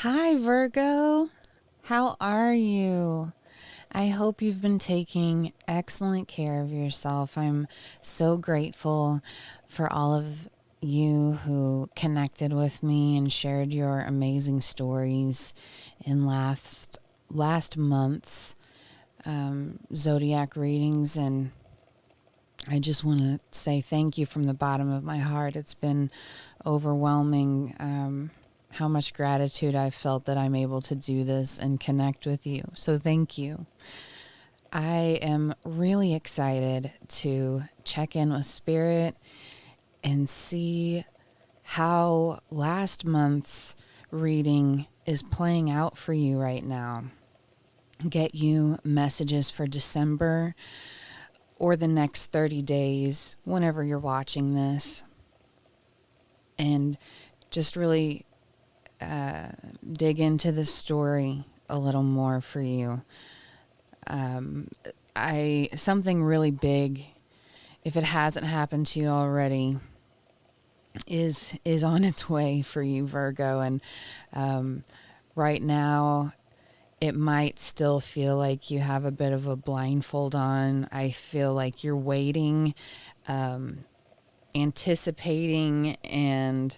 Hi, Virgo. How are you? I hope you've been taking excellent care of yourself. I'm so grateful for all of you who connected with me and shared your amazing stories in last month's zodiac readings, and I just want to say thank you from the bottom of my heart. It's been overwhelming how much gratitude I've felt that I'm able to do this and connect with you. So thank you. I am really excited to check in with Spirit and see how last month's reading is playing out for you right now. Get you messages for December or the next 30 days, whenever you're watching this, and just really dig into the story a little more for you. Something really big, if it hasn't happened to you already, is on its way for you, Virgo. And right now, it might still feel like you have a bit of a blindfold on. I feel like you're waiting, anticipating, and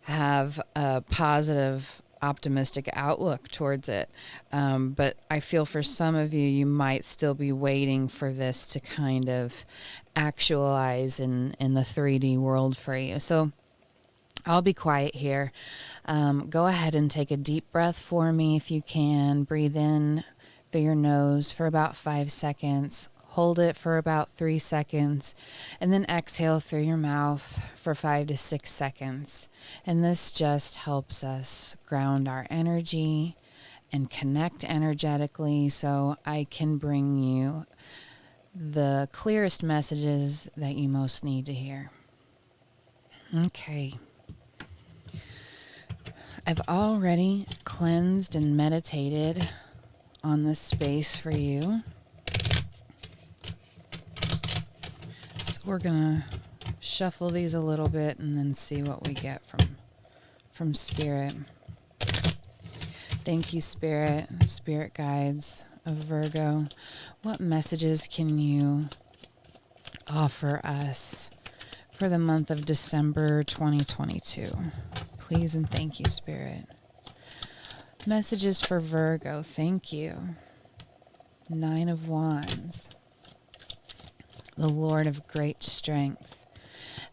have a positive, optimistic outlook towards it. But I feel for some of you, you might still be waiting for this to kind of actualize in the 3D world for you. So I'll be quiet here. Go ahead and take a deep breath for me if you can. Breathe in through your nose for about 5 seconds. Hold it for about 3 seconds, and then exhale through your mouth for 5 to 6 seconds. And this just helps us ground our energy and connect energetically so I can bring you the clearest messages that you most need to hear. Okay. I've already cleansed and meditated on this space for you. So we're going to shuffle these a little bit and then see what we get from Spirit. Thank you, Spirit guides of Virgo. What messages can you offer us for the month of December 2022? Please and thank you, Spirit. Messages for Virgo. Thank you. 9 of Wands. The Lord of Great Strength.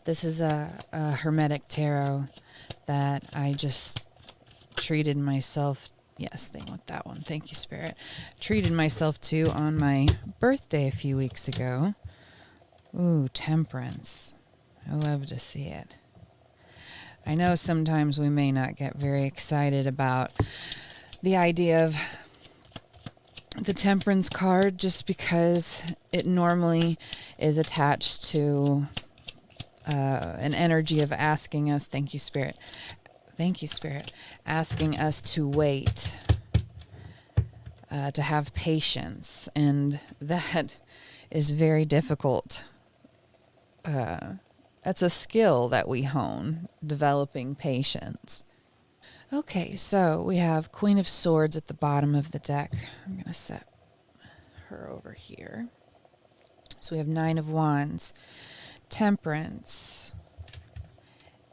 This is a Hermetic tarot that I just treated myself. Yes, they want that one. Thank you, Spirit. Treated myself to on my birthday a few weeks ago. Ooh, Temperance. I love to see it. I know sometimes we may not get very excited about the idea of the Temperance card just because it normally is attached to an energy of asking us, thank you, Spirit, asking us to wait, to have patience, and that is very difficult. That's a skill that we hone, developing patience. Okay, so we have Queen of Swords at the bottom of the deck. I'm going to set her over here. So we have 9 of Wands, Temperance,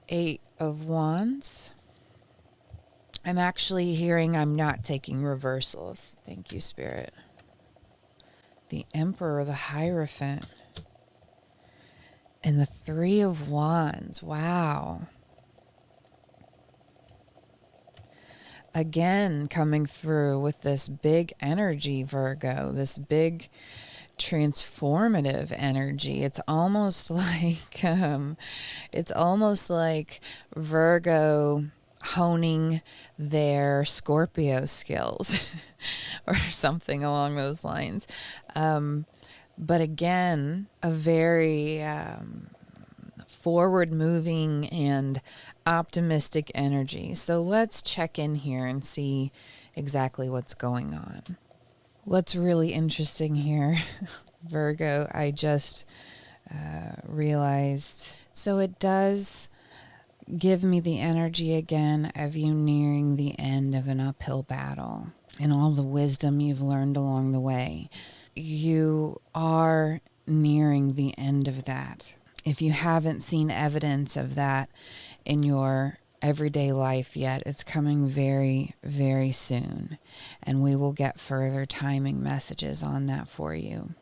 8 of Wands. I'm actually hearing I'm not taking reversals. Thank you, Spirit. The Emperor, the Hierophant, and the 3 of Wands. Wow. Again, coming through with this big energy, Virgo, this big transformative energy. It's almost like Virgo honing their Scorpio skills or something along those lines. But again, a very forward-moving and optimistic energy. So let's check in here and see exactly what's going on. What's really interesting here, Virgo, I just realized. So it does give me the energy again of you nearing the end of an uphill battle and all the wisdom you've learned along the way. You are nearing the end of that. If you haven't seen evidence of that in your everyday life yet, it's coming very, very soon. And we will get further timing messages on that for you.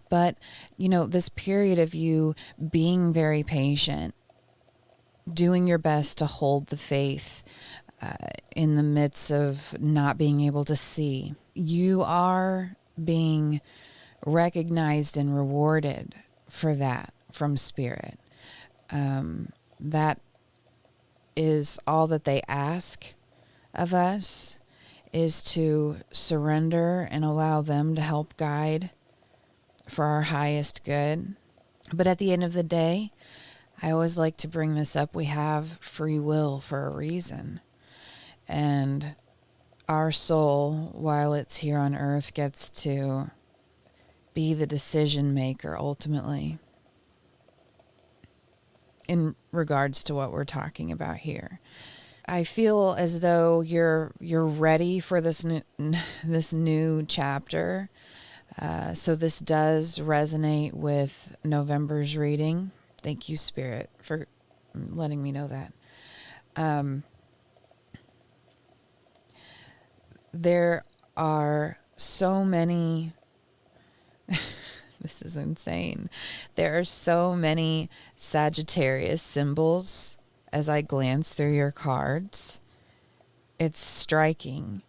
But, this period of you being very patient, doing your best to hold the faith in the midst of not being able to see, you are being recognized and rewarded for that from Spirit. That is all that they ask of us, is to surrender and allow them to help guide for our highest good. But at the end of the day, I always like to bring this up. We have free will for a reason. And our soul, while it's here on earth, gets to be the decision maker ultimately in regards to what we're talking about here. I feel as though you're ready for this new chapter. So this does resonate with November's reading. Thank you, Spirit, for letting me know that. There are so many, this is insane. There are so many Sagittarius symbols as I glance through your cards. It's striking.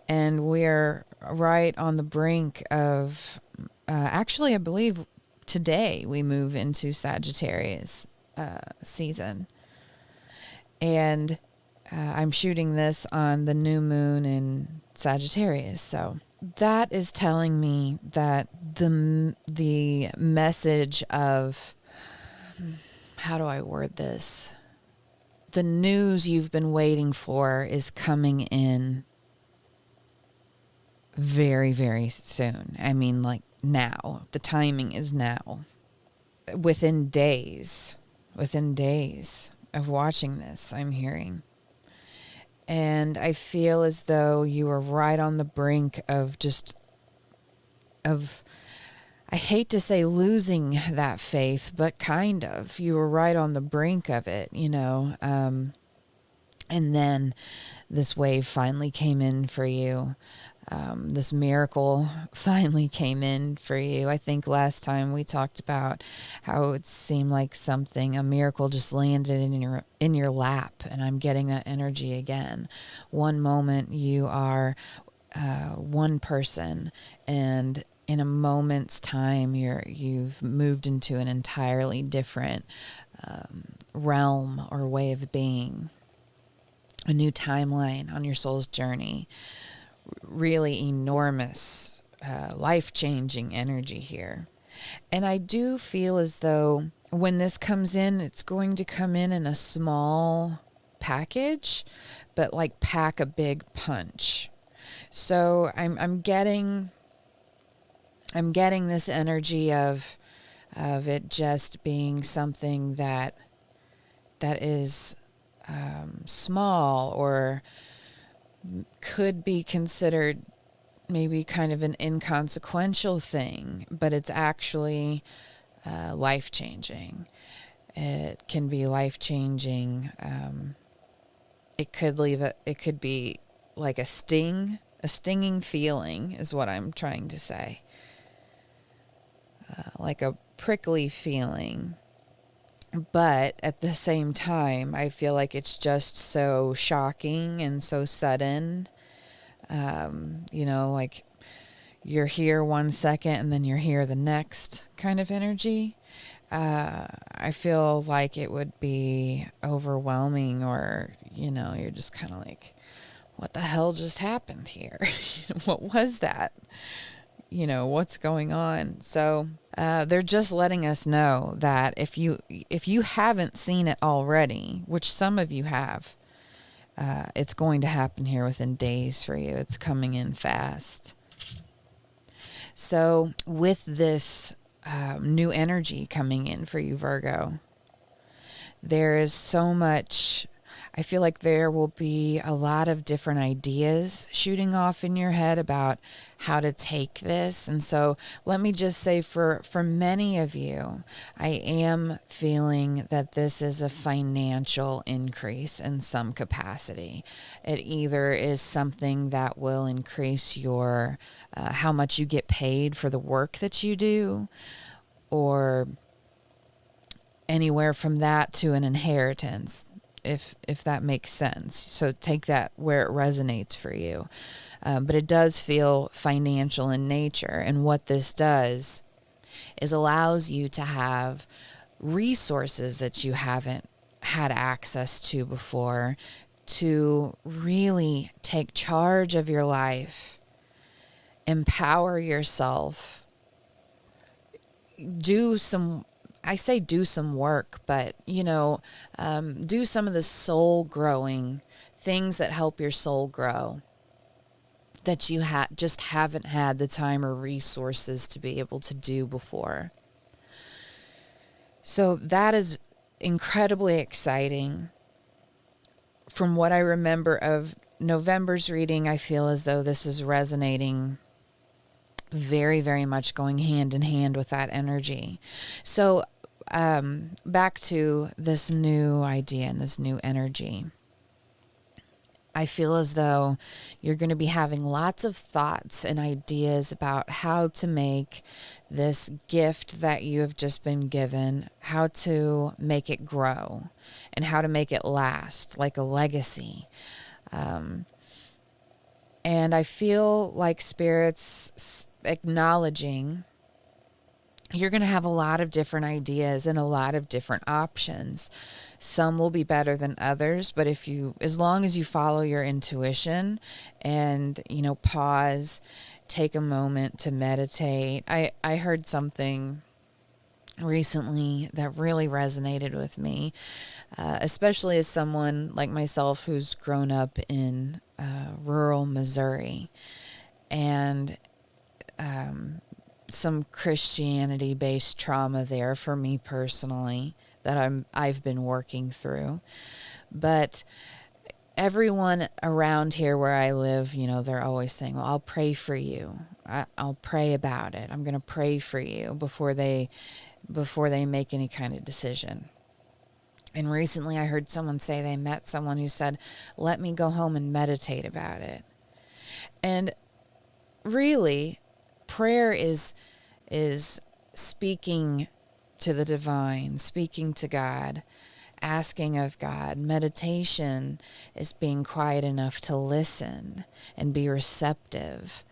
And we're right on the brink of, actually, I believe today we move into Sagittarius season. And I'm shooting this on the new moon in Sagittarius. So that is telling me that the message of, how do I word this? The news you've been waiting for is coming in very, very soon. I mean, like now. The timing is now. Within days of watching this, I'm hearing. And I feel as though you are right on the brink of I hate to say losing that faith, but kind of. You were right on the brink of it, and then this wave finally came in for you. This miracle finally came in for you. I think last time we talked about how it seemed like a miracle just landed in your lap, and I'm getting that energy again. One moment you are one person, and in a moment's time you've moved into an entirely different realm or way of being, a new timeline on your soul's journey. Really enormous, life-changing energy here. And I do feel as though when this comes in, it's going to come in a small package, but like pack a big punch. So I'm getting this energy of it just being something that is small, or could be considered maybe kind of an inconsequential thing, but it's actually life-changing. It can be life-changing. It could be like a stinging feeling is what I'm trying to say. Like a prickly feeling. But at the same time, I feel like it's just so shocking and so sudden. Like you're here 1 second and then you're here the next kind of energy. I feel like it would be overwhelming, or, you're just kind of like, what the hell just happened here? What was that? What's going on? So they're just letting us know that if you haven't seen it already, which some of you have, it's going to happen here within days for you. It's coming in fast. So with this new energy coming in for you, Virgo, There is so much. I feel like there will be a lot of different ideas shooting off in your head about how to take this. And so let me just say for many of you, I am feeling that this is a financial increase in some capacity. It either is something that will increase your how much you get paid for the work that you do, or anywhere from that to an inheritance, if that makes sense. So take that where it resonates for you. But it does feel financial in nature. And what this does is allows you to have resources that you haven't had access to before, to really take charge of your life, empower yourself, do some, I say do some work, but, do some of the soul growing things that help your soul grow that you just haven't had the time or resources to be able to do before. So that is incredibly exciting. From what I remember of November's reading, I feel as though this is resonating very, very much, going hand in hand with that energy. So back to this new idea and this new energy. I feel as though you're going to be having lots of thoughts and ideas about how to make this gift that you have just been given, how to make it grow and how to make it last like a legacy. And I feel like Spirit's acknowledging you're going to have a lot of different ideas and a lot of different options. Some will be better than others, but as long as you follow your intuition and, pause, take a moment to meditate. I heard something recently that really resonated with me, especially as someone like myself who's grown up in rural Missouri, and some Christianity-based trauma there for me personally that I've been working through. But everyone around here where I live, they're always saying, well, I'll pray for you. I'll pray about it. I'm going to pray for you before they make any kind of decision. And recently I heard someone say they met someone who said, let me go home and meditate about it. And really, prayer is speaking to the divine, speaking to God, asking of God. Meditation is being quiet enough to listen and be receptive.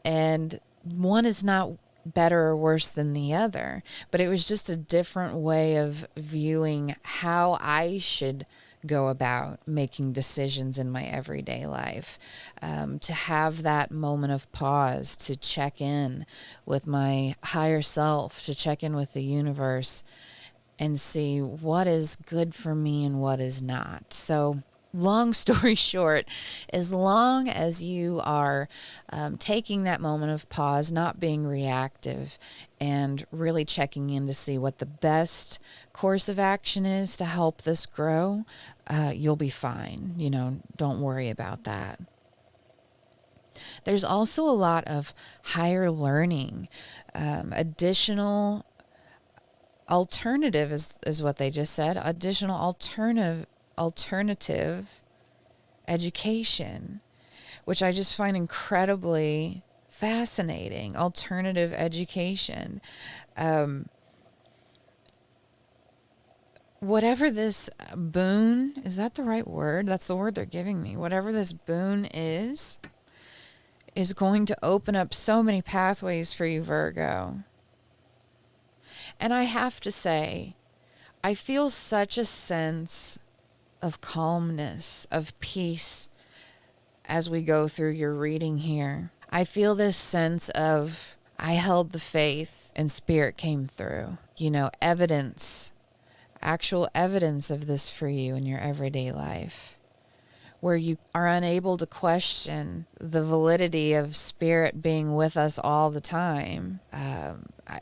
And one is not better or worse than the other, but it was just a different way of viewing how I should go about making decisions in my everyday life. To have that moment of pause, to check in with my higher self, to check in with the universe and see what is good for me and what is not. So long story short, as long as you are taking that moment of pause, not being reactive, and really checking in to see what the best course of action is to help this grow, you'll be fine. Don't worry about that. There's also a lot of higher learning, additional alternative is what they just said, additional alternative education, which I just find incredibly fascinating. Alternative education. Whatever this boon, is that the right word? That's the word they're giving me. Whatever this boon is going to open up so many pathways for you, Virgo. And I have to say, I feel such a sense of calmness, of peace as we go through your reading here. I feel this sense of, I held the faith and Spirit came through. Evidence, actual evidence of this for you in your everyday life, where you are unable to question the validity of Spirit being with us all the time.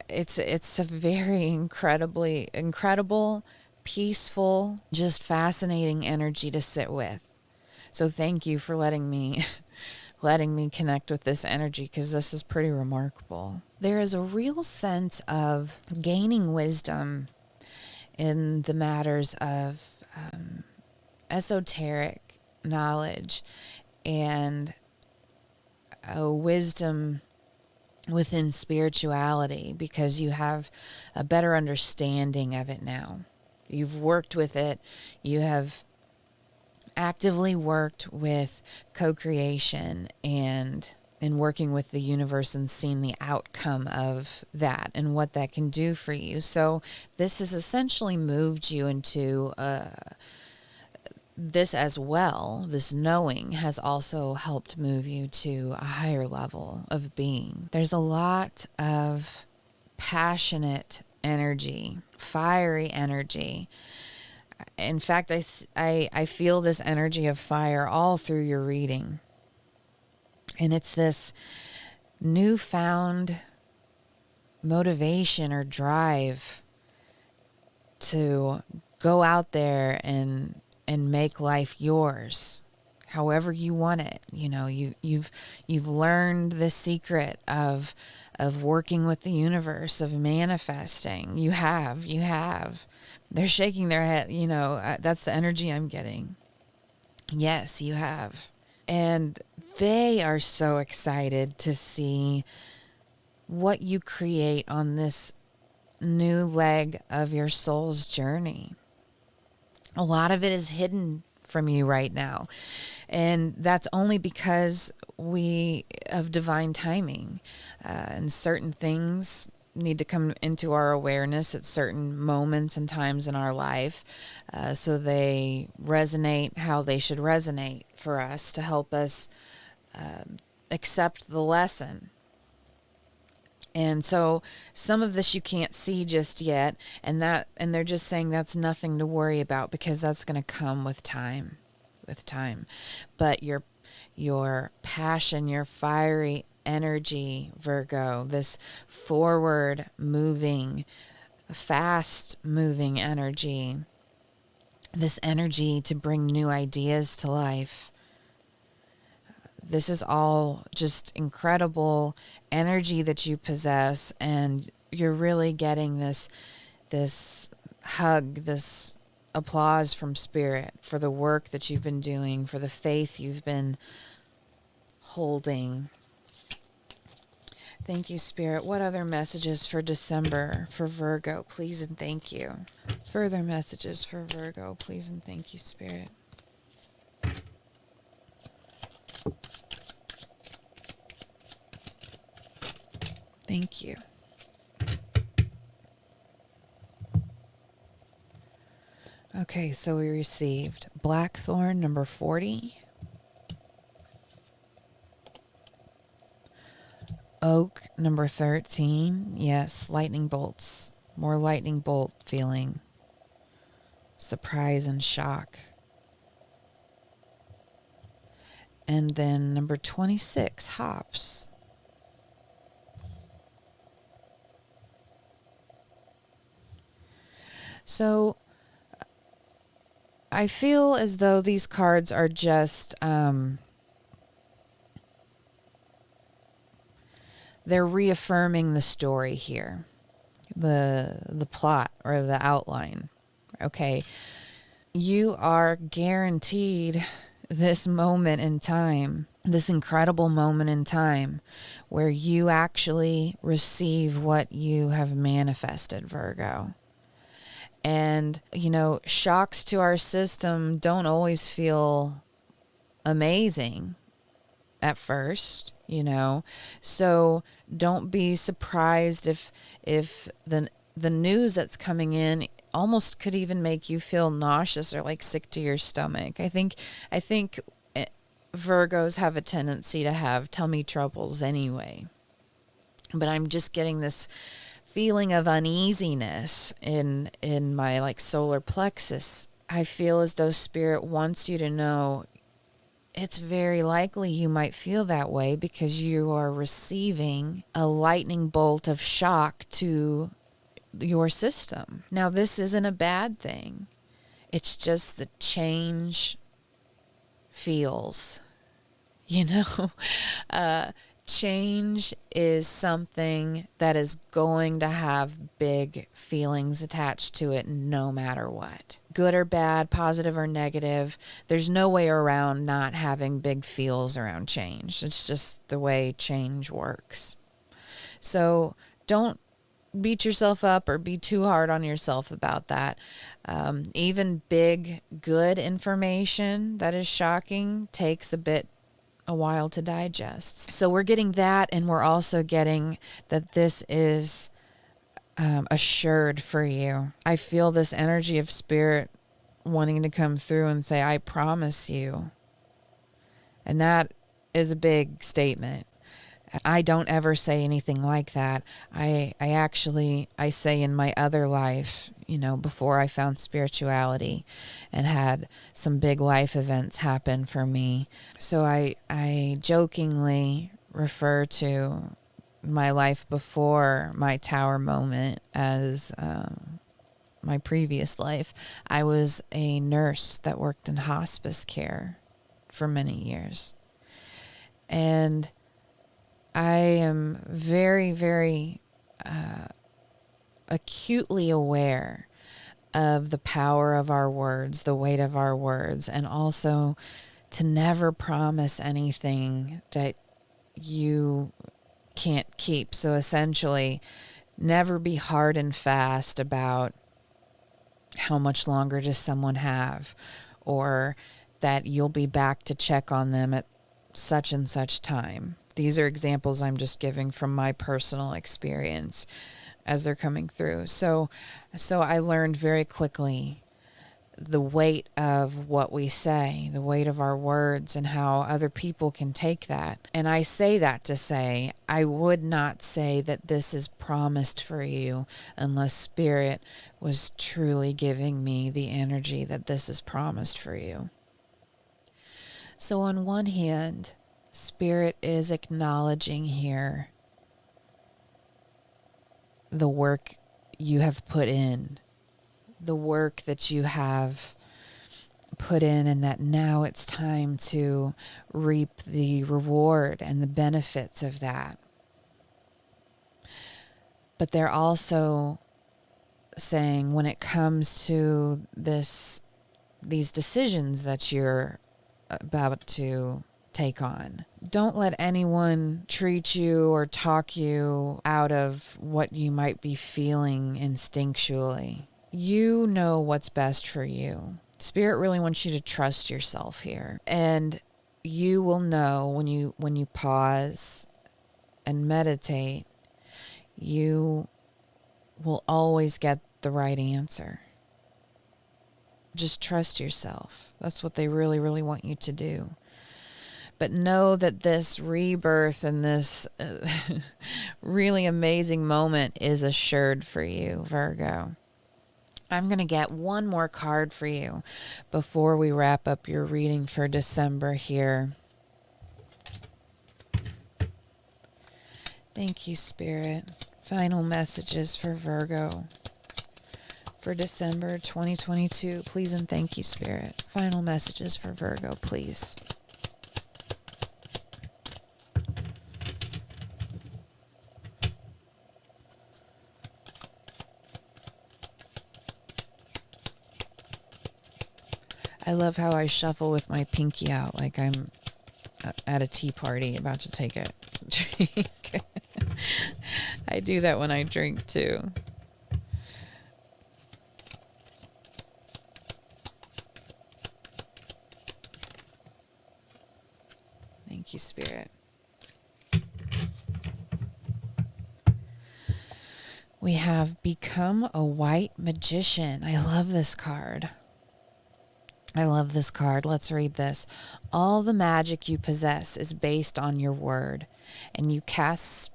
It's a very incredible, peaceful, just fascinating energy to sit with. So thank you for letting me connect with this energy, because this is pretty remarkable. There is a real sense of gaining wisdom in the matters of esoteric knowledge and a wisdom within spirituality, because you have a better understanding of it now. You've worked with it. You have actively worked with co-creation and in working with the universe and seeing the outcome of that and what that can do for you. So this has essentially moved you into this as well. This knowing has also helped move you to a higher level of being. There's a lot of passionate energy, fiery energy. In fact, I feel this energy of fire all through your reading. And it's this newfound motivation or drive to go out there and make life yours, however you want it. You know, you've learned the secret of working with the universe, of manifesting. You have. They're shaking their head. You know, that's the energy I'm getting. Yes, you have. And they are so excited to see what you create on this new leg of your soul's journey. A lot of it is hidden from you right now. And that's only because of divine timing. And certain things need to come into our awareness at certain moments and times in our life, so they resonate how they should resonate for us to help us accept the lesson. And so some of this you can't see just yet, and they're just saying that's nothing to worry about, because that's going to come with time. But your passion, your fiery energy, Virgo, this forward moving, fast moving energy, this energy to bring new ideas to life. This is all just incredible energy that you possess, and you're really getting this hug, this applause from Spirit for the work that you've been doing, for the faith you've been holding. Thank you, Spirit. What other messages for December for Virgo, please and thank you? Further messages for Virgo, please and thank you, Spirit. Thank you. Okay, so we received Blackthorn number 40, Oak number 13. Yes, lightning bolts. More lightning bolt feeling. Surprise and shock. And then number 26, Hops. So I feel as though these cards are just, they're reaffirming the story here, the plot or the outline. Okay, you are guaranteed this moment in time, this incredible moment in time where you actually receive what you have manifested, Virgo. And, you know, shocks to our system don't always feel amazing at first, you know. So don't be surprised if the news that's coming in almost could even make you feel nauseous or like sick to your stomach. I think Virgos have a tendency to have tummy troubles anyway. But I'm just getting this feeling of uneasiness in my like solar plexus. I feel as though Spirit wants you to know it's very likely you might feel that way because you are receiving a lightning bolt of shock to your system. Now, this isn't a bad thing. It's just the change feels, you know. Change is something that is going to have big feelings attached to it no matter what. Good or bad, positive or negative, there's no way around not having big feels around change. It's just the way change works. So don't beat yourself up or be too hard on yourself about that. Even big, good information that is shocking takes a while to digest. So we're getting that, and we're also getting that this is assured for you. I feel this energy of spirit wanting to come through and say, I promise you. And that is a big statement. I don't ever say anything like that. I say in my other life, before I found spirituality and had some big life events happen for me. So I jokingly refer to my life before my tower moment as my previous life. I was a nurse that worked in hospice care for many years. And I am very, very acutely aware of the power of our words, the weight of our words, and also to never promise anything that you can't keep. So essentially, never be hard and fast about how much longer does someone have, or that you'll be back to check on them at such and such time. These are examples I'm just giving from my personal experience as they're coming through. So I learned very quickly the weight of what we say, the weight of our words, and how other people can take that. And I say that to say, I would not say that this is promised for you unless Spirit was truly giving me the energy that this is promised for you. So on one hand, Spirit is acknowledging here the work you have put in, the work that you have put in, and that now it's time to reap the reward and the benefits of that. But they're also saying, when it comes to these decisions that you're about to take on, don't let anyone treat you or talk you out of what you might be feeling instinctually. You know what's best for you. Spirit really wants you to trust yourself here. And you will know when you pause and meditate, you will always get the right answer. Just trust yourself. That's what they really, really want you to do. But know that this rebirth and this really amazing moment is assured for you, Virgo. I'm going to get one more card for you before we wrap up your reading for December here. Thank you, Spirit. Final messages for Virgo for December 2022. Please and thank you, Spirit. Final messages for Virgo, please. I love how I shuffle with my pinky out like I'm at a tea party about to take a drink. I do that when I drink too. Thank you, Spirit. We have Become a White Magician. I love this card. Let's read this. All the magic you possess is based on your word, and you cast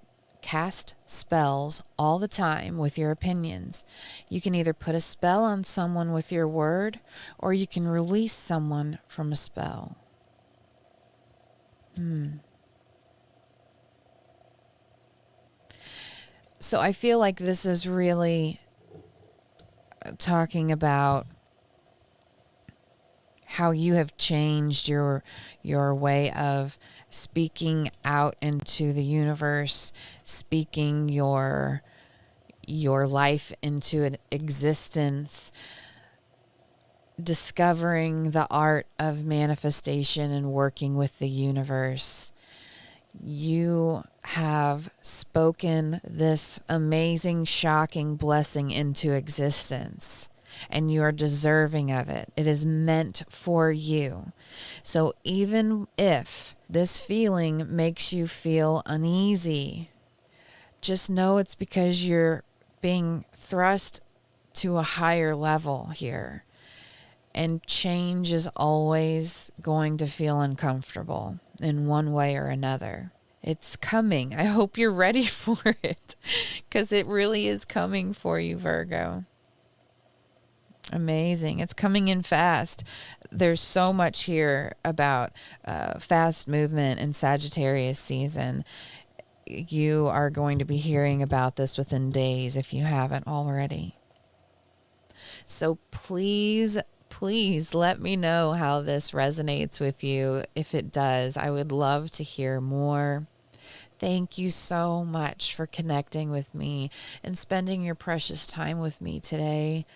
spells all the time with your opinions. You can either put a spell on someone with your word, or you can release someone from a spell. So I feel like this is really talking about how you have changed your way of speaking out into the universe, speaking your life into an existence, discovering the art of manifestation and working with the universe. You have spoken this amazing, shocking blessing into existence, and you are deserving of it. It is meant for you. So even if this feeling makes you feel uneasy, just know it's because you're being thrust to a higher level here. And change is always going to feel uncomfortable in one way or another. It's coming. I hope you're ready for it, because it really is coming for you, Virgo. Amazing. It's coming in fast. There's so much here about fast movement in Sagittarius season. You are going to be hearing about this within days if you haven't already. So please let me know how this resonates with you. If it does, I would love to hear more. Thank you so much for connecting with me and spending your precious time with me today.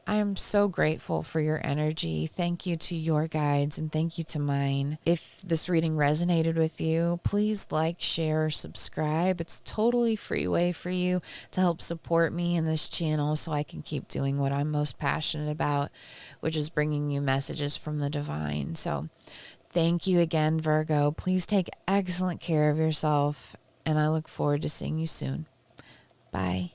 I am so grateful for your energy. Thank you to your guides and thank you to mine. If this reading resonated with you, please like, share, subscribe. It's a totally free way for you to help support me in this channel so I can keep doing what I'm most passionate about, which is bringing you messages from the divine. So thank you again, Virgo. Please take excellent care of yourself, and I look forward to seeing you soon. Bye.